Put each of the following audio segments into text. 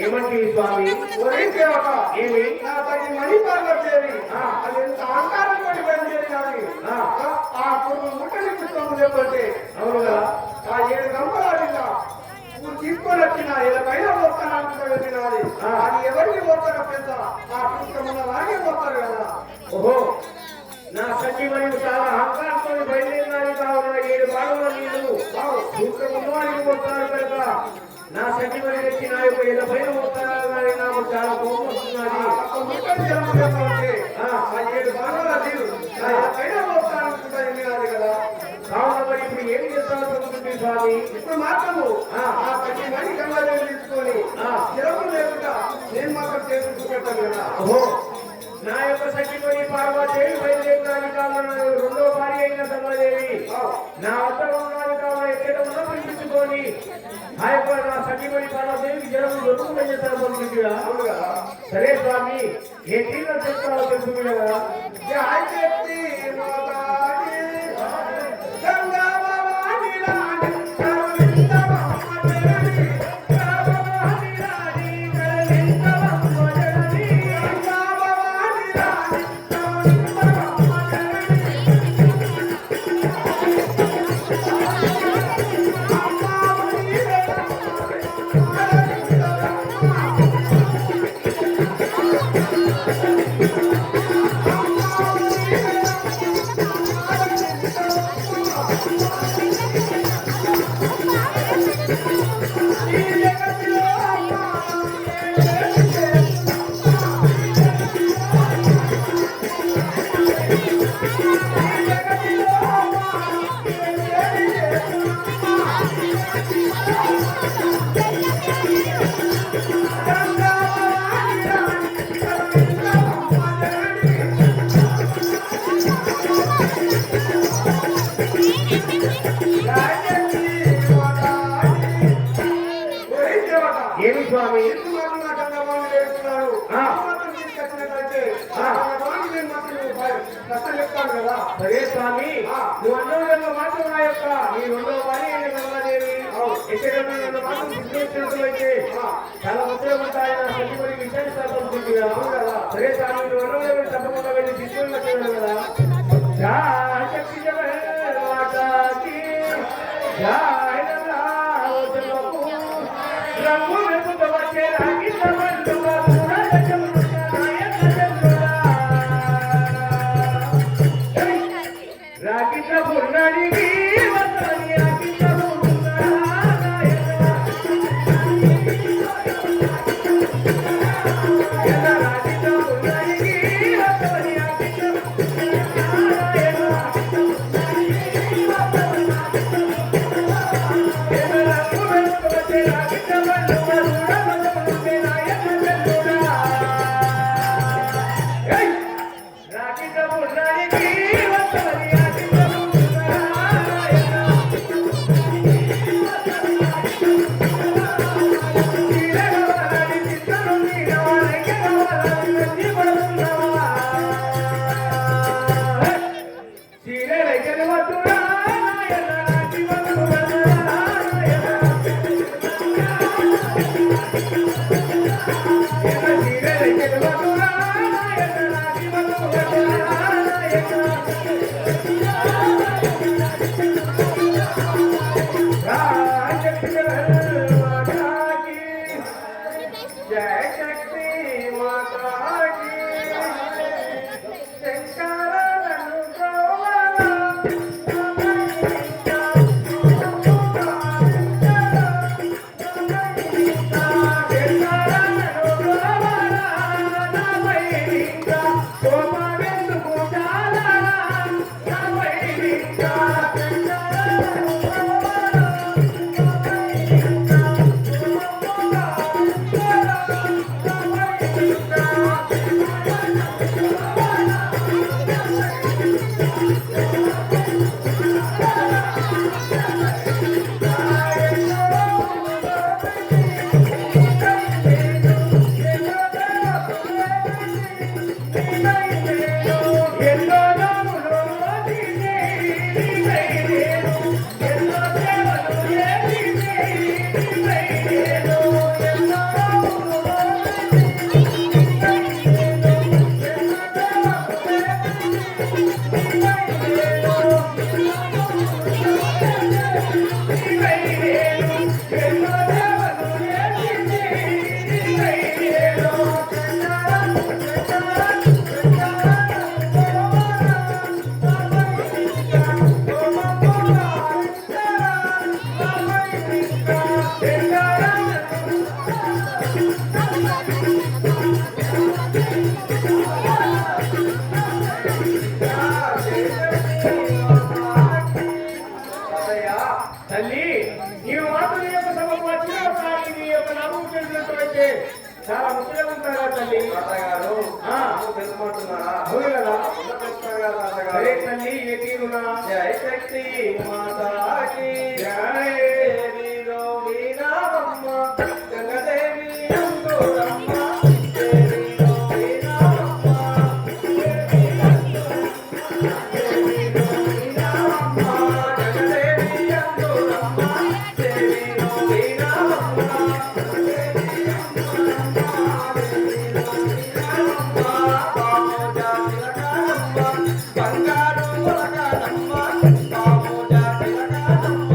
ఏమంటే స్వామి ఏమి మణి పార్వతేవి అదెంత ఆకారం పడి బయలుదేరి ఆ కొన్ని ముట్టని పుస్తకం చెప్పండి అవును కదా ఆ 7 గంపలాడినా నువ్వు తీసుకొని వచ్చిన పైన పోతాను వెళ్ళినది అది ఎవరికి పోతారో పెద్ద ఆ పుస్తకం లాగే పోతారు కదా ఓహో నా సచివని చాలా అహంకారంతో బయలుదేరినారు కావున 7 భాగంలో నీళ్ళు పుస్తకం ఉన్నవారికి పోతారు కనుక నా సచివని వచ్చి నా యొక్క ఇలా పైన పోతారు కానీ నాకు చాలా కోపం వస్తున్నది ఆ 7 భాగంలో నీళ్ళు పైన పోతాను కదా కావున మరి ఇప్పుడు ఏం చేస్తాను చెబుతుంది స్వామి ఇప్పుడు మాత్రము ఆ సచివని గంగా తీసుకొని జలము లేకుండా నేను మాత్రం చేసుకుంటూ పెట్టాను కదా ఓహో నా యొక్క సచివని పార్వతేవి బయలుదేరి కావున 2వ భార్య అయిన సమాదేవి నా వద్ద ఉన్నది కావున ఎక్కడ ఉన్నా పిలిపించుకొని ఆ యొక్క నా సచివని పార్వతేవికి జలము దొరుకుతుందని చేస్తారు పంపించుగా సరే స్వామి ఏ తీవ్ర చెప్తారో తెలుసుకునే కదా ఏమి స్వామి చెప్తాను కదా సరే స్వామి నువ్వు అన్నో మాత్రం నా యొక్క నీ 2వ భార్య గంగాదేవి ఎక్కడ మాత్రం అయితే సరే స్వామి వరంలో తప్పకుండా వెళ్ళి తీసుకొని వచ్చేవాడు కదా జయ శక్తి జయ మాతాకి జయ రంగు వెతుకు వచ్చే రాగి సమంటు రాగిట్ల పున్నాడికి వస్తాని రాగిట్ల తల్లి నీవు మాత్రం నీ యొక్క సభకు వచ్చిన ఒకసారి నీ యొక్క నామం తెలిసినట్టు చాలా ముఖ్యంగా ఉంటారా తల్లి తాతగారు తెలుసుకుంటున్నారా అవును కదా తాతగారు సరే తల్లి ఏ తీరునా జయ శక్తి మాతాకి జయ దేవిలో వీరామమ్మ గంగదేవి అంకురమ్మ దేవిలో వీరామమ్మ దేవిలో వీరామమ్మ గంగదేవి అంకురమ్మ దేవిలో వీరామమ్మ బంగారు పొలగానమ్మ బాబు జాతిలగానమ్మ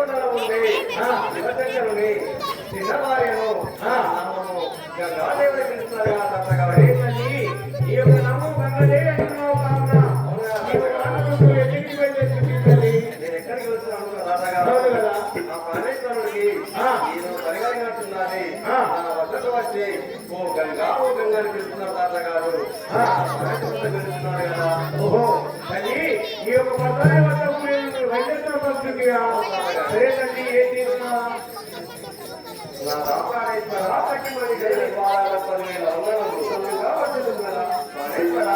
వైకుంఠంలో ఉండే శివశంకరుని చిన్న భార్యను నామము గంగాదేవుని పిలుస్తున్నారు కదా తాతగారు. ఏంటండి ఈ యొక్క నమ్మకం గంగదేవి అంటున్నావు కావున ఈ యొక్క అన్నదమ్ములు ఎన్నింటికి వెళ్ళేసి నేను ఎక్కడికి వస్తున్నాను తాతగారు? అవును కదా. ఆ పరమేశ్వరుడికి నేను పరిగణిస్తున్నది నా వద్దకు వచ్చి ఓ గంగా అని పిలుస్తున్నారు తాతగారు. పరమేశ్వరుడు పిలుస్తున్నారు కదా. ఓహో అది ఈ యొక్క పదాల వద్ద మీరు వైద్యం వస్తుందిగా సరేనండి ఏంటి నా రామేశ్వర రాతకి గైలు పాదాల 10,000 వందలు ఉత్తమంగా వచ్చింది కదా. పరమేశ్వర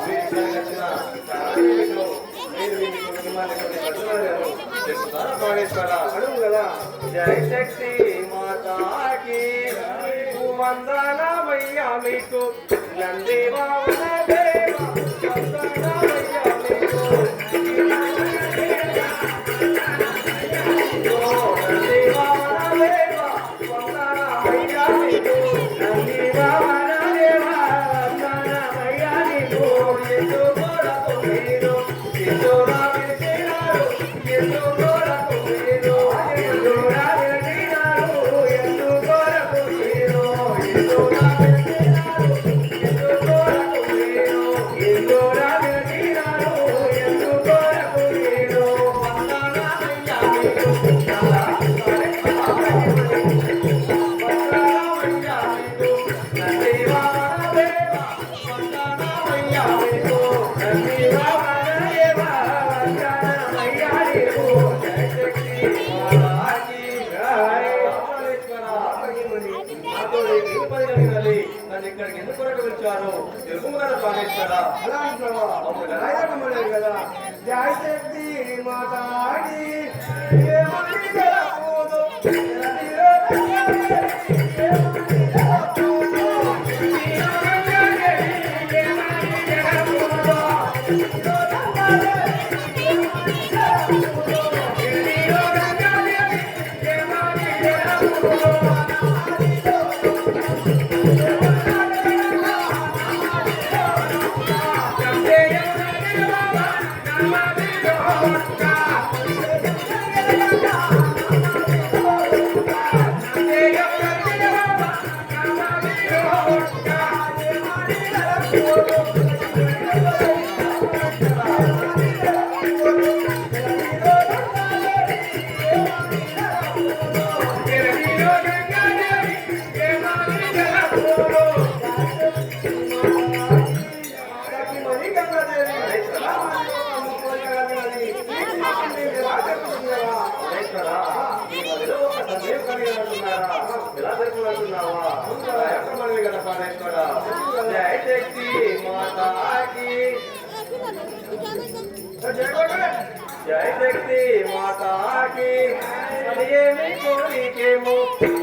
మీరు జరిగిన కారణమేమిటో మీరు మీ కుటుంబాన్ని కొన్ని పట్టుదలను చెప్తారా పరమేశ్వర? అడుగు కదా. జై శక్తి మాతాకి వందనమయ్యా మీకు నంది వామన దేవ వందనమయ్యా మీకు నంది వామన దేవ వందనమయ్యా మీకు నంది వామన దేవ వందనమయ్యా మీకు ఎంతో కొరకు మీరు ఎంతో రామినారు ఎంతో కొరకు మీరు ఎంతో రామినారు ఎంతో కొరకు మీరు ఎంతో రామినారు ఎంతో కొరకు మీరు ఎంతో రామినారు ఎంతో కొరకు మీరు వందనమయ్యా మీకు వందనమయ్యా మీకు నంది వామన దేవ వందనమయ్యా మీకు నంది వామన దేవ వందనమయ్యా మీకు జై శక్తి మాతాకి జై రామేశ్వర నాతో నిలుపదిగలిగినది నన్ను ఇక్కడికి ఎందుకు కొరకు వచ్చారు తెలుగు కదా పరమేశ్వర. అలా అంటావా? రాయకమలేదు కదా. జయ శక్తి మాతాడి ఏమని గలపోదు జై శక్తి మాతాకి జై శక్తి మాతాకి అది ఏమి కోరికేమో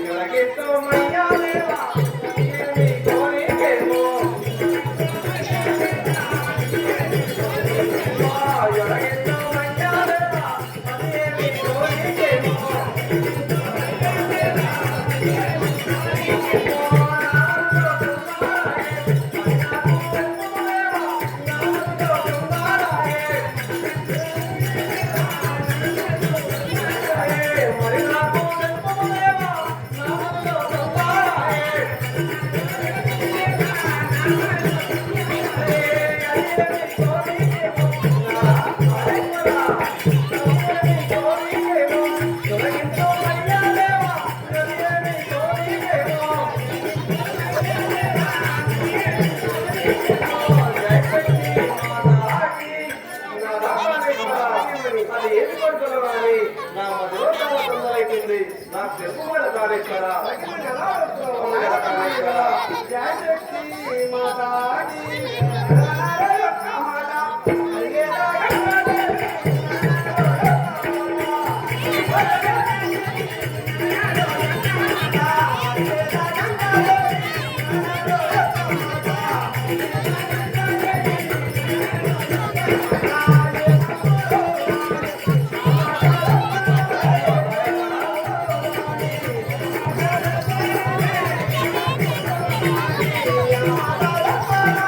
ఎలాగెంతో మయ్యా దేవా ఏమి కోరికేమో ఎలాగెంతో మయ్యా దేవా అది ఏమి కోరికేమో నాకు తెలుగు కూడా కాలేశ్వరా జయ శక్తి మాతాడి Thank you.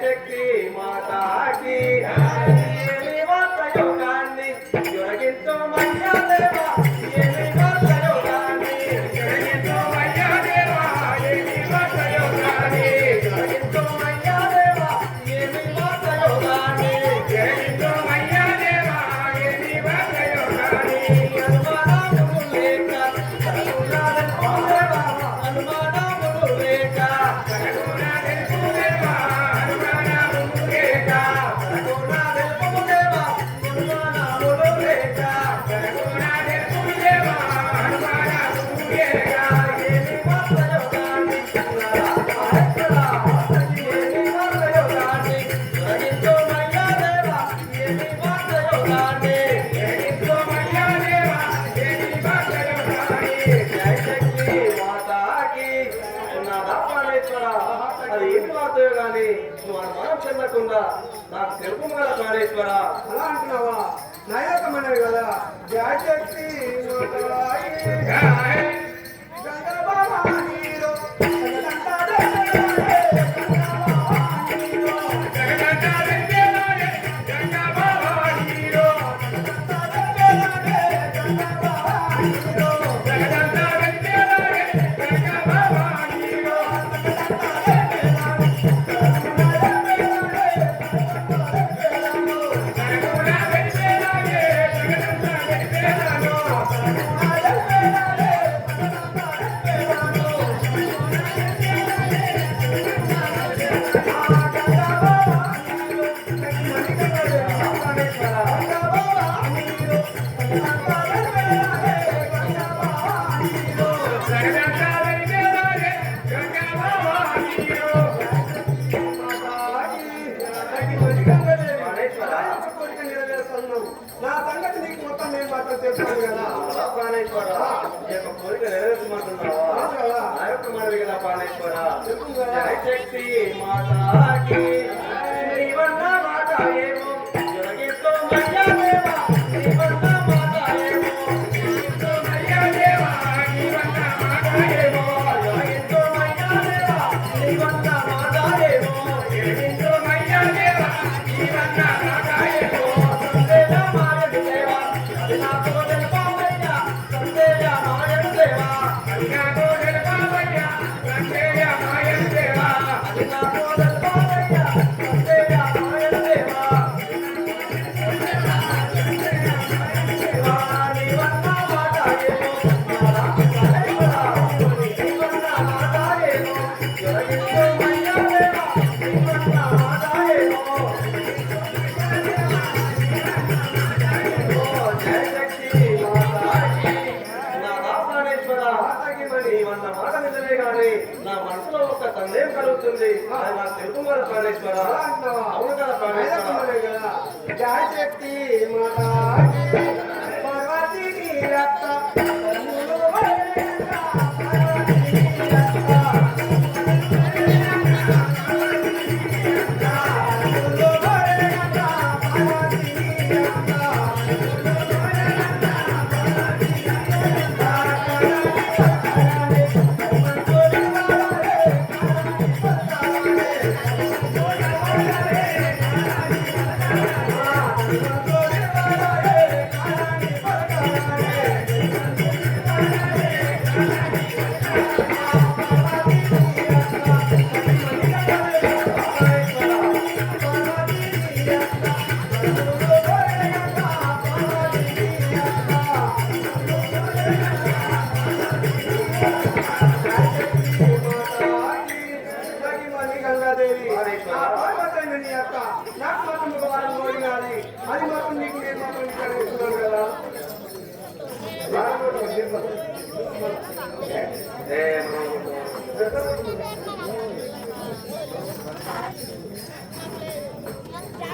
శక్తి మాతాకి యోగాన్ని యురగింతో మయ్యాదేవా ఏమి యోగాన్ని యురగింతో మయ్యాదేవా ఏమి యోగాన్ని యురగింతో మయ్యాదేవా ఏమి యోగాన్ని యురగింతో మయ్యాదేవా ఏమి యోగాన్ని అనుమానము లేక కరుణాదేవా అనుమానము లేక కరుణాదేవా అనుమానము లేక కరుణాదేవా అనుమానము లేక కరుణాదేవా అనుమానము లేక ఏమి యోగాన్ని ఏమి యోగాన్ని యురగింతో మయ్యాదేవా ఏమి యోగాన్ని యురగింతో మయ్యాదేవా ఏమి యోగాన్ని జై శక్తి మాతాకి నా దాపనేశ్వర అది ఏం మాతో గాని నువ్వు అనుమానం చెందకుండా నాకు తెలుపు కదా ప్రాణేశ్వర అలా అంటున్నావా నా యొక్క మనవి కదా జాతి నా సంగతి నీకు మొత్తం నేను మాత్రం తెలుస్తాను కదా ప్రాణేశ్వర ఈ యొక్క కోరిక నెరవేర్చమంటున్నావా నా యొక్క మనవి కదా ప్రాణేశ్వర జై శక్తి మాతాకి నీవన్న మాట ఏమో జొరగితో మయ్యాదేవా నీవన్న మాట ఏమో జొరగితో మయ్యాదేవా నీవన్న మాట ఏమో జొరగితో మయ్యాదేవా నీవన్న మాట ఏమో జొరగితో మయ్యాదేవా నీవన్న మాట ఏమో సందేశ మాయడు దేవా అది నాకు తెలుపావయ్యా సందేశ మాయడు దేవా అది నాకు తెలుపావయ్యా సందేశ మాయడు దేవా అది నాకు తెలుపావయ్యా సందేశ మాయడు దేవా నీవన్న మాట ఏమో నీవన్న మాట ఏమో జొరగితో మయ్యాదేవా నీవన్న మాట ఏమో జై శక్తి మాతాకి నా ప్రాణేశ్వర నీవన్న మాట నిజమే కానీ నా మనసులో ఒక సందేహం కలుగుతుంది అది నాకు తెలుపు కదా ప్రాణేశ్వర అవును కదా ప్రాణేశ్వర జాతి మాతాకి పార్వతీ రత్త నాకు మాత్రం ఒక వారం కోరినాది అది మాత్రం నీకు నేను మాత్రం ఇస్తున్నాను కదా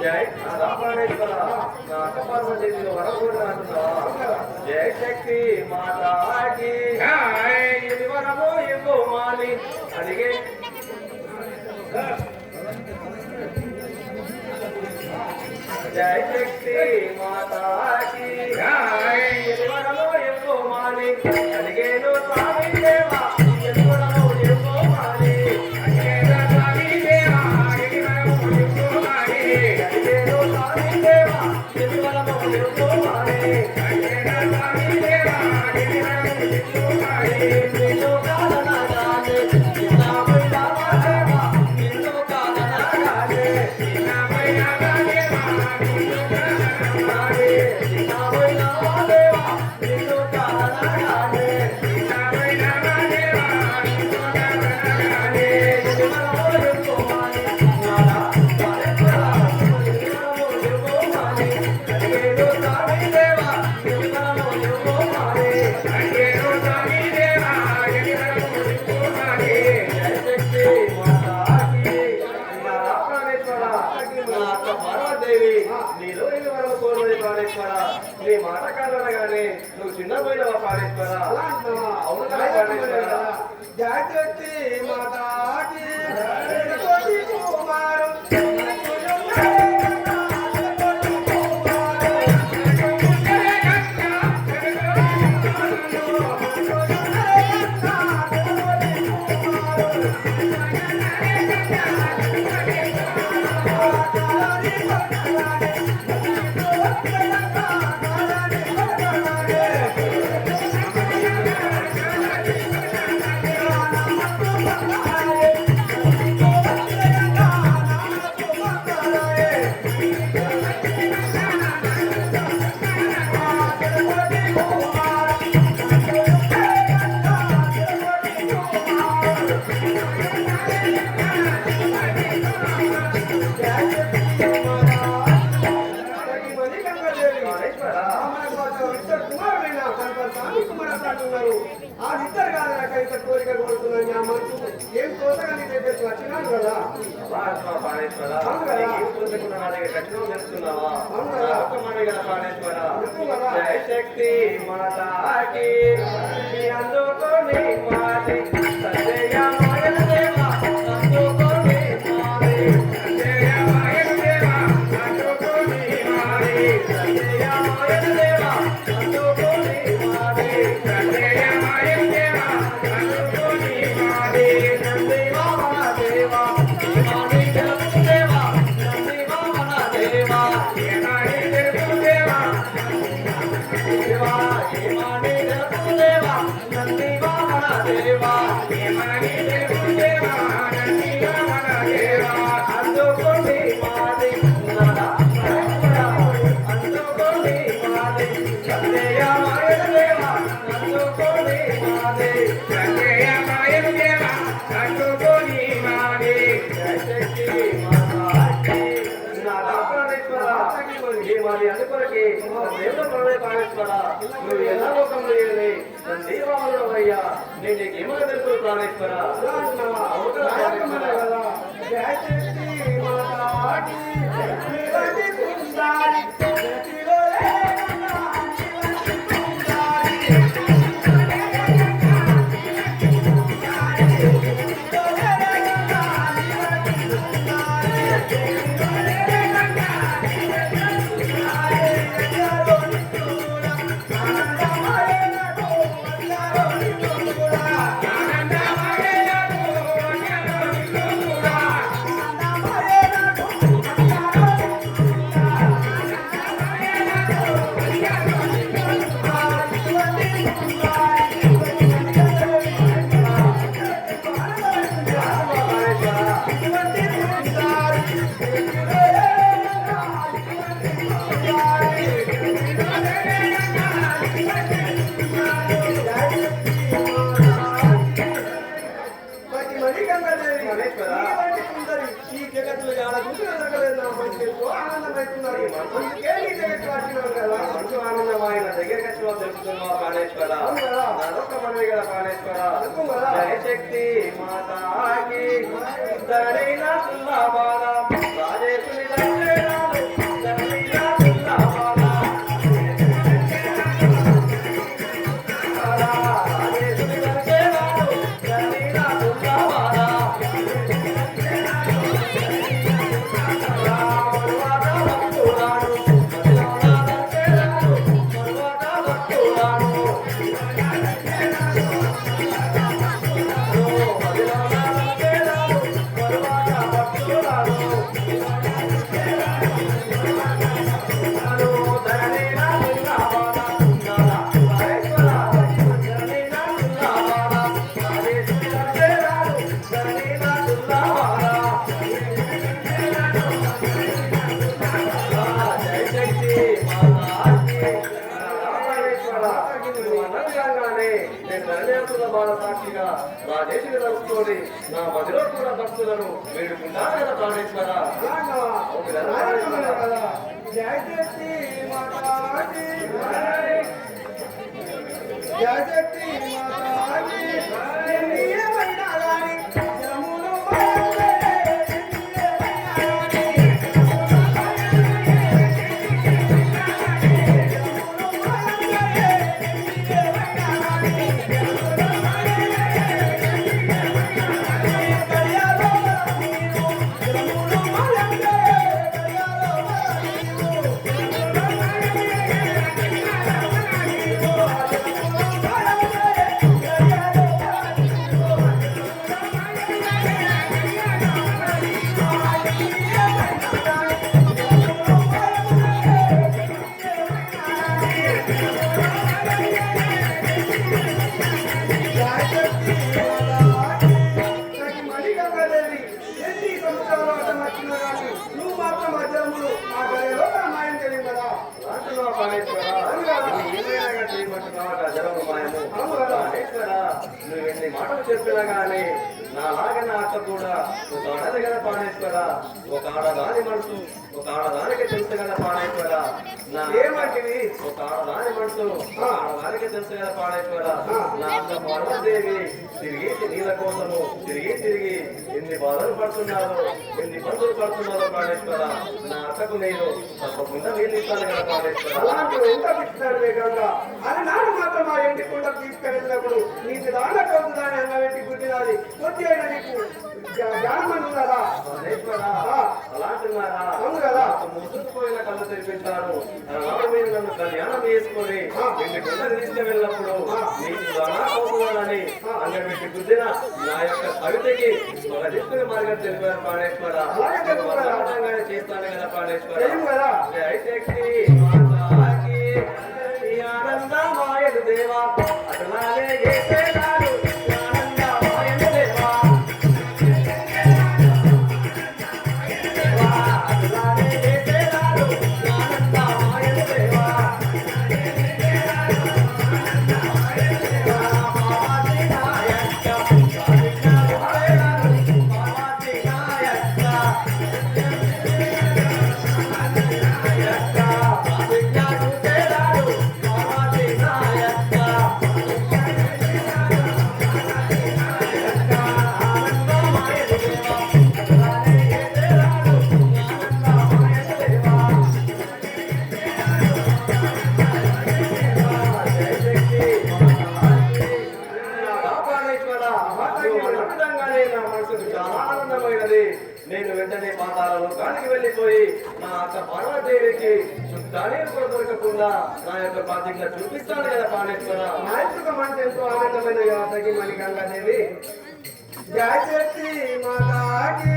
జై రామాణేశ్వర నా అక్కపార్వతీలో వరకూడదు అంటున్నావా జై శక్తి మాతాకి ఇది వరము ఇవ్వు మాని అడిగే జై శక్తి మాతాకి ఎదువరలో ఎంతో మాని అడిగేను స్వామి దేవా ఎదువరలో ఎంతో మాని అడిగేను స్వామి దేవా ఎదువరలో ఎంతో మాని అడిగేను స్వామి దేవా ఎదువరలో ఎంతో మాని అడిగేను స్వామి దేవా ఎదువరలో ఎంతో మాని నిన్ను కాదనగానే నిన్న పోయినావా నిన్ను కాదనగానే నిన్న పోయినావా నీ మాట కాదనగానే నువ్వు చిన్నపోయినవా పాడేశ్వరా అవును కదా పాడేశ్వరా జాగ్రత్త మాతాకి కుమారం ఇద్దరు కాదు నాకు ఇంత కోరిక కోరుతున్నాను నా మనసు ఏం కోసగా నీ దగ్గరికి వచ్చినాను కదా జై శక్తి మాతాకి అందుకొని మాది సంజయ మాయల దేవా అందుకొని మాది సంజయ మాయల దేవా అందుకొని మాది సంజయ మాయల దేవా అందుకొని మాది సంజయ మాయల దేవా అందుకొని మాది నంది వామన దేవా మాది తెలుగు దేవా నంది వామన దేవా ఏనాడి తెలుగు దేవా దేవా ఏమాని తెలుగు దేవా నంది వామన దేవా ఏమాని తెలుగు దేవా నంది వామన దేవా అందుకొని మాది నడ అందుకొని మాది సంజయ మాయల దేవా అందుకొని మాది సంజయ మాయల దేవా అందుకొని మాది జై శక్తి మాతాకి మాది అందుకొరకి దేవుడు ప్రణయ ప్రాణేశ్వర నువ్వు ఎలా లోకంలో ఏది దీవాలు అయ్యా నేను నీకేమో తెలుసు ప్రాణేశ్వర ఈ జగత్తులో చాలా చూసిన నా మంచి ఆనందమవుతున్నారు అందుకే ఈ జగత్తు వచ్చినారు కదా మంచు ఆనందమైన దగ్గరికి వచ్చిన తెలుపుతున్నావా ప్రాణేశ్వర నరొక్క మనవి గల ప్రాణేశ్వర జయ శక్తి మాతాకి ధరైన సుల్లాబాల రాజేశ్వరి ధరైనాలు ధరైన సుల్లాబాల రాజేశ్వరి ధరైనాలు ధరైన సుల్లాబాల తీసుకొని నా మదిలో కూడా భక్తులను వేడుకుంటాను కదా ప్రాణేశ్వర. అవును కదా ప్రాణేశ్వర. జయశక్తి మాతాకి జయశక్తి మాతాకి ఏమైనా గాని జమును నువ్వు మాత్రం మధ్యములు ఆ గదిలో మాయం తెలియదు కదా. అంటున్నావు ప్రాణేశ్వర. ఏమైనా కానీ చేయమంటున్నావు ఆ జలము మాయము. ప్రాణేశ్వర, నువ్వు ఎన్ని మాటలు చెప్పినా గానీ నాలాగా నా అక్క కూడా ఒక ఆడది కదా ప్రాణేశ్వర. ఒక ఆడదాని మనసు ఒక ఆడదానికి తెలుసు కదా ప్రాణేశ్వర. నా ఏమంటివి? ఒక ఆడదాని మనసు ఒక ఆడదానికి తెలుసు కదా ప్రాణేశ్వర. నా అక్క పార్వదేవి తిరిగి నీళ్ళ కోసము తిరిగి ఎన్ని బాధలు పడుతున్నారో ఎన్ని ఇబ్బందులు పడుతున్నారో ప్రాణేశ్వర. నా అక్కకు నేను తప్పకుండా వీళ్ళు ఇస్తాను కదా ప్రాణేశ్వర. అలాంటి ఎంత పిచ్చినాడు వేగంగా అని నాడు మాత్రం మా ఇంటి కూడా తీసుకెళ్ళినప్పుడు నీకు దాంట్లో కలుగుతాని అన్న ఇంటి పుట్టినది కొద్ది అయినా నీకు జ్ఞానం ఉన్నదా ప్రాణేశ్వర. అలాంటున్నారా? అవును కదా. ముసుకుపోయిన కళ్ళు తెరిపించారు. నాడు మీరు నన్ను కళ్యాణం చేసుకొని ఇంటి గుడ్డలు తీసుకువెళ్ళినప్పుడు నీకు దానా పోతున్నానని అంగపెట్టి గుద్దిన నా యొక్క కవితకి ఒక దిక్కుని మార్గం తెలిపారు ప్రాణేశ్వర. చేస్తాను కదా ప్రాణేశ్వర. తెలియదు కదా. జయశక్తి మాతాకి ఈ ఆనందమాయలు దేవా అట్లానే చేసేదారు ఆనందమాయలు దేవా అట్లానే చేసేదారు ఆనందమాయలు దేవా మావాది నాయక మావాది నాయక నేను వెంటనే పాతాలలో గాలికి వెళ్ళిపోయి నా యొక్క పార్వదేవికి చుట్టాలు కూడా దొరకకుండా నా యొక్క బాధ్యత చూపిస్తాను కదా ప్రాణేశ్వర. నాయకుడు మనసు ఎంతో ఆనందమైన యాత్రకి మళ్ళీ గంగాదేవి జయశక్తి మాతాకి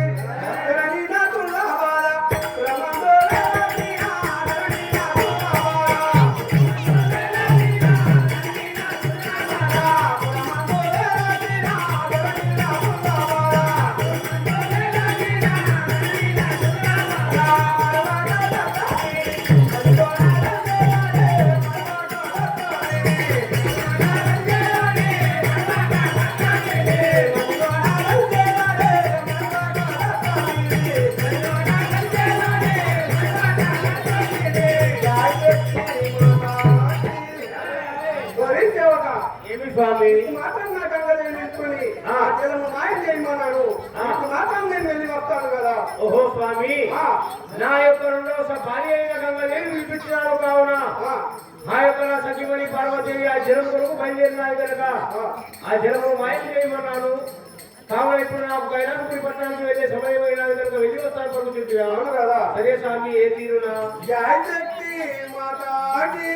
స్వామి మాత్రం నా గంగదేవి నిలుచుకొని ఆ జలము మాయం చేయమన్నాడు. మాత్రం నేను వెళ్ళి వస్తాను కదా. ఓహో స్వామి, నా యొక్క రెండవ భార్య అయిన గంగదేవి వినిపించినాడు కావున ఆ యొక్క నా సఖిమణి పార్వదేవి ఆ జలం కొరకు బయలుదేరినాడు కనుక ఆ జలము మాయం చేయమన్నాను. కావున ఇప్పుడు నాకు కైలాసపురి పట్టణానికి వెళ్ళే సమయం అయినది కనుక వెళ్ళి వస్తాను పడుకుంటున్నాను అవును కదా. అదే స్వామి ఏ తీరునా జయశక్తి మాతాకి